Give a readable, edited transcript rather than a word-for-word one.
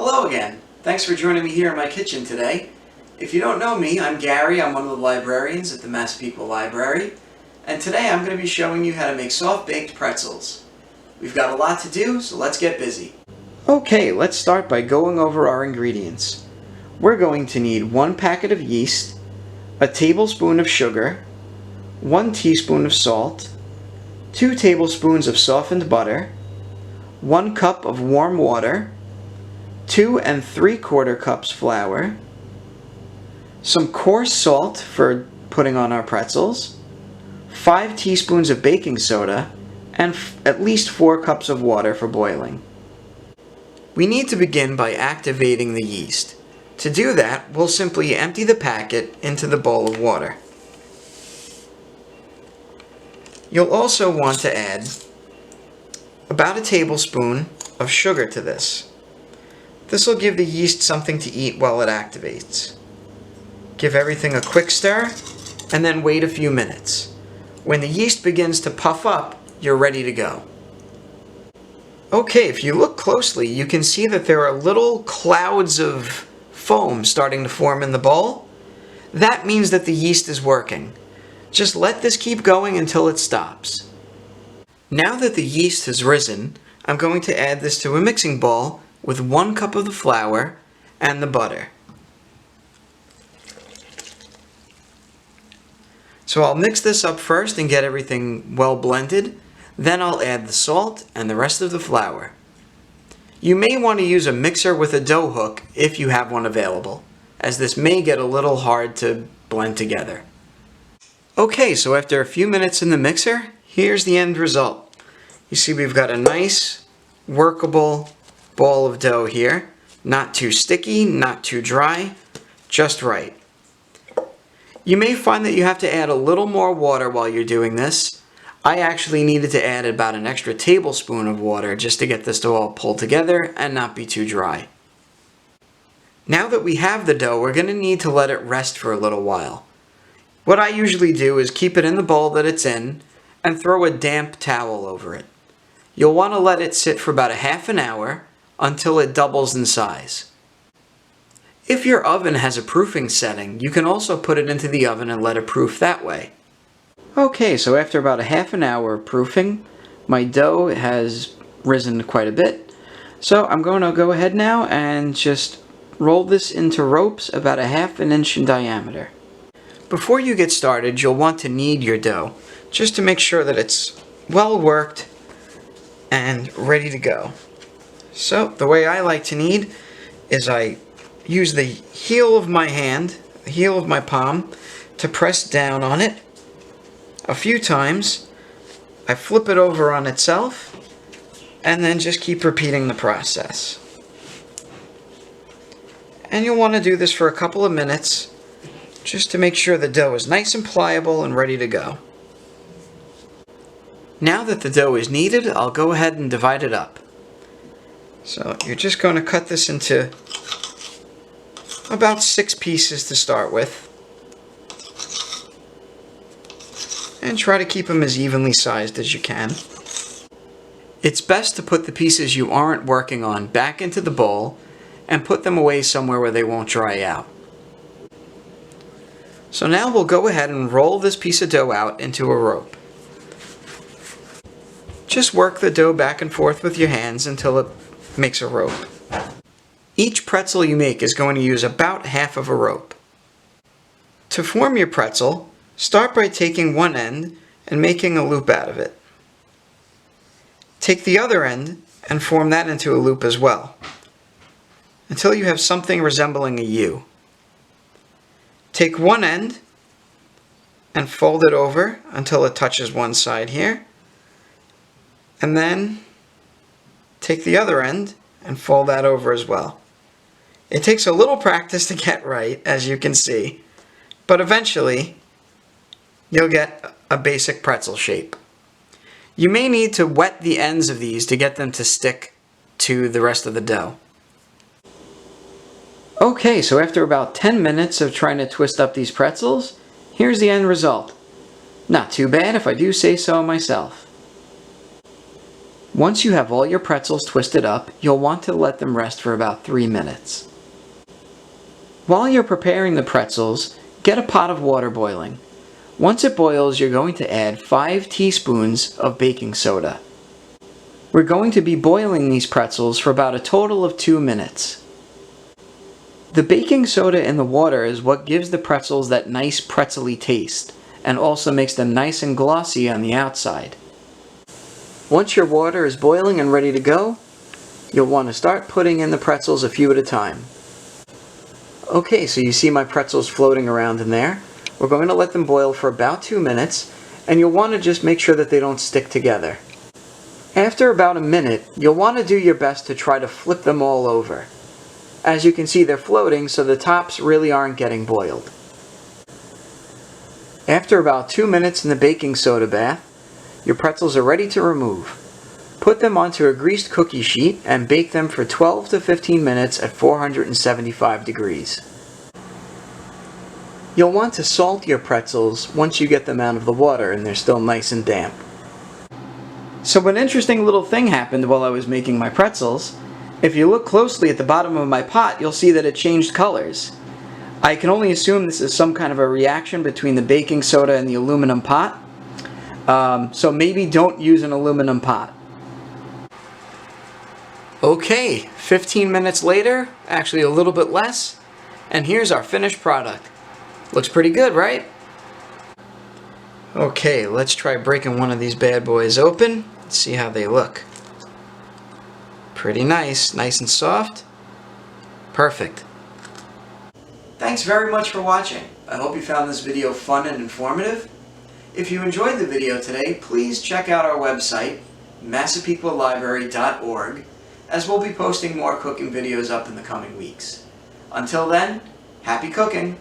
Hello again. Thanks for joining me here in my kitchen today. If you don't know me, I'm Gary. I'm one of the librarians at the Massapequa Library. And today I'm going to be showing you how to make soft-baked pretzels. We've got a lot to do, so let's get busy. Okay, let's start by going over our ingredients. We're going to need 1 packet of yeast, a tablespoon of sugar, 1 teaspoon of salt, 2 tablespoons of softened butter, 1 cup of warm water, 2 3/4 cups flour, some coarse salt for putting on our pretzels, 5 teaspoons of baking soda, and at least 4 cups of water for boiling. We need to begin by activating the yeast. To do that, we'll simply empty the packet into the bowl of water. You'll also want to add about a tablespoon of sugar to this. This will give the yeast something to eat while it activates. Give everything a quick stir, and then wait a few minutes. When the yeast begins to puff up, you're ready to go. Okay, if you look closely, you can see that there are little clouds of foam starting to form in the bowl. That means that the yeast is working. Just let this keep going until it stops. Now that the yeast has risen, I'm going to add this to a mixing bowl with 1 cup of the flour and the butter. So I'll mix this up first and get everything well blended. Then I'll add the salt and the rest of the flour. You may want to use a mixer with a dough hook if you have one available, as this may get a little hard to blend together. Okay, so after a few minutes in the mixer, here's the end result. You see we've got a nice, workable ball of dough here. Not too sticky, not too dry, just right. You may find that you have to add a little more water while you're doing this. I actually needed to add about an extra tablespoon of water just to get this to all pull together and not be too dry. Now that we have the dough, we're going to need to let it rest for a little while. What I usually do is keep it in the bowl that it's in and throw a damp towel over it. You'll want to let it sit for about a half an hour until it doubles in size. If your oven has a proofing setting, you can also put it into the oven and let it proof that way. Okay, so after about a half an hour of proofing, my dough has risen quite a bit. So I'm going to go ahead now and just roll this into ropes about a ½ inch in diameter. Before you get started, you'll want to knead your dough, just to make sure that it's well worked and ready to go. So the way I like to knead is I use the heel of my hand, the heel of my palm, to press down on it a few times. I flip it over on itself and then just keep repeating the process. And you'll want to do this for a couple of minutes just to make sure the dough is nice and pliable and ready to go. Now that the dough is kneaded, I'll go ahead and divide it up. So you're just going to cut this into about 6 pieces to start with. And try to keep them as evenly sized as you can. It's best to put the pieces you aren't working on back into the bowl and put them away somewhere where they won't dry out. So now we'll go ahead and roll this piece of dough out into a rope. Just work the dough back and forth with your hands until it makes a rope. Each pretzel you make is going to use about half of a rope. To form your pretzel, start by taking one end and making a loop out of it. Take the other end and form that into a loop as well, until you have something resembling a U. Take one end and fold it over until it touches one side here, and then take the other end and fold that over as well. It takes a little practice to get right, as you can see, but eventually you'll get a basic pretzel shape. You may need to wet the ends of these to get them to stick to the rest of the dough. Okay, so after about 10 minutes of trying to twist up these pretzels, here's the end result. Not too bad if I do say so myself. Once you have all your pretzels twisted up, you'll want to let them rest for about 3 minutes. While you're preparing the pretzels, get a pot of water boiling. Once it boils, you're going to add 5 teaspoons of baking soda. We're going to be boiling these pretzels for about a total of 2 minutes. The baking soda in the water is what gives the pretzels that nice pretzely taste, and also makes them nice and glossy on the outside. Once your water is boiling and ready to go, you'll want to start putting in the pretzels a few at a time. Okay, so you see my pretzels floating around in there. We're going to let them boil for about 2 minutes, and you'll want to just make sure that they don't stick together. After about a minute, you'll want to do your best to try to flip them all over. As you can see, they're floating, so the tops really aren't getting boiled. After about 2 minutes in the baking soda bath, your pretzels are ready to remove. Put them onto a greased cookie sheet and bake them for 12 to 15 minutes at 475 degrees. You'll want to salt your pretzels once you get them out of the water and they're still nice and damp. So an interesting little thing happened while I was making my pretzels. If you look closely at the bottom of my pot, you'll see that it changed colors. I can only assume this is some kind of a reaction between the baking soda and the aluminum pot. So maybe don't use an aluminum pot. Okay, 15 minutes later, actually a little bit less, and here's our finished product. Looks pretty good, right? Okay, let's try breaking one of these bad boys open. Let's see how they look. Pretty nice, nice and soft. Perfect. Thanks very much for watching. I hope you found this video fun and informative. If you enjoyed the video today, please check out our website, massapequalibrary.org, as we'll be posting more cooking videos up in the coming weeks. Until then, happy cooking!